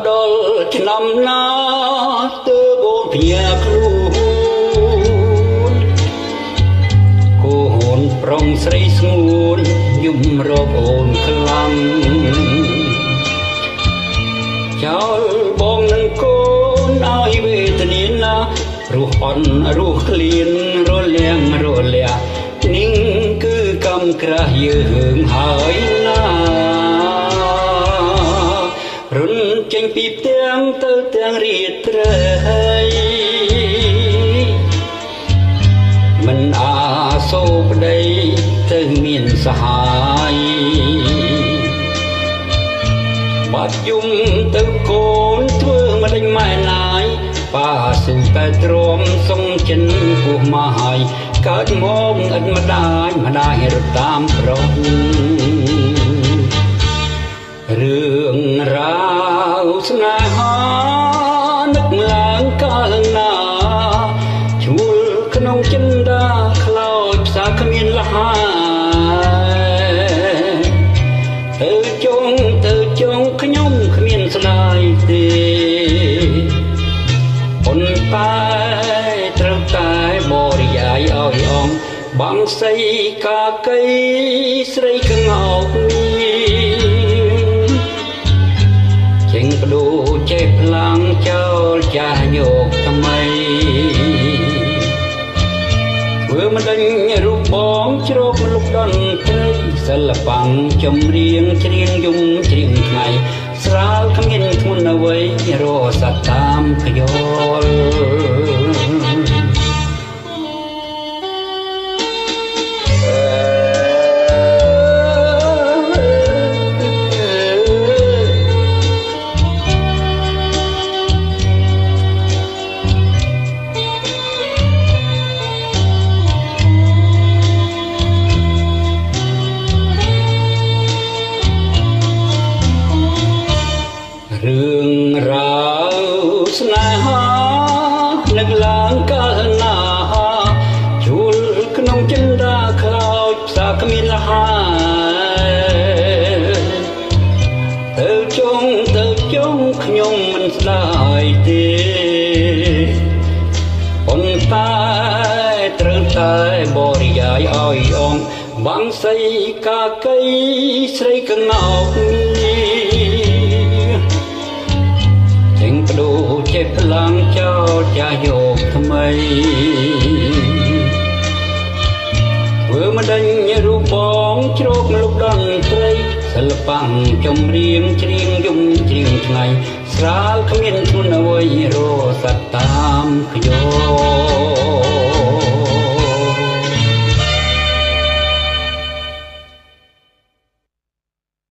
ដល់ឆ្នាំណាទើបអូនភ្ញាក់ខ្លួនគូអូនប្រុងស្រីស្ងួនយំរកអូនខ្លាំងចោលបងនឹងកូនឲ្យវេទនាណារស់អន់រស់ក្លៀនរលាំងរលះនេះគឺកម្មក្រាស់យើងហើយណារុនចេញពីផ្ទាំងទៅទាំងរាត្រីមិនអាសូរប្តីទៅមានសហាយបាត់យំទៅកូនធ្វើម្ដេចម៉ែណាយប៉ាស៊ូតែទ្រាំសុំចិនពោះម៉ាយកើតមកម្ដាយរត់តាមប្រុសរឿងរ៉ាវស្នេហានឹកឡើងកាលណាឈ្មោះក្នុងចិនដាខ្លោចផ្សាគ្មានលហាទៅចុងខ្ញុំគ្មានស្ដាយទេប៉ុន្តែត្រូវតែបរិយាយឲ្យអងបងសីកាកៃស្រីក្ងោកចេញបដូរចេះផ្លាំងចោលចាស់យកថ្មីធ្វើមិនដេញរូបបងជ្រោកលុបដន្ត្រីសិល្បៈចម្រៀងច្រៀងយំច្រៀងថ្ងៃស្រាលគ្មានធ្ងន់អ្វីរស័តតាមខ្យល់រឿងរ៉ាវស្នេហានឹកឡើងកាលណាជួលក្នុងចិនដាខ្លោចផ្សាគ្មានលហាទៅចុងខ្ញុំមិនស្ដាយទេប៉ុន្តែត្រូវតែបរិយាយឲ្យអងបាំងសីកាកៃស្រីក្ងោកបដូរចេះផ្លាំងចោលចាស់យកថ្មីធ្វើមិនដេញរូបបងជ្រោកលុបដន្ត្រីសិល្បៈចម្រៀងច្រៀងយំច្រៀងថ្ងៃស្រាលគ្មានធ្ងន់អ្វីរស័តតាមខ្យល់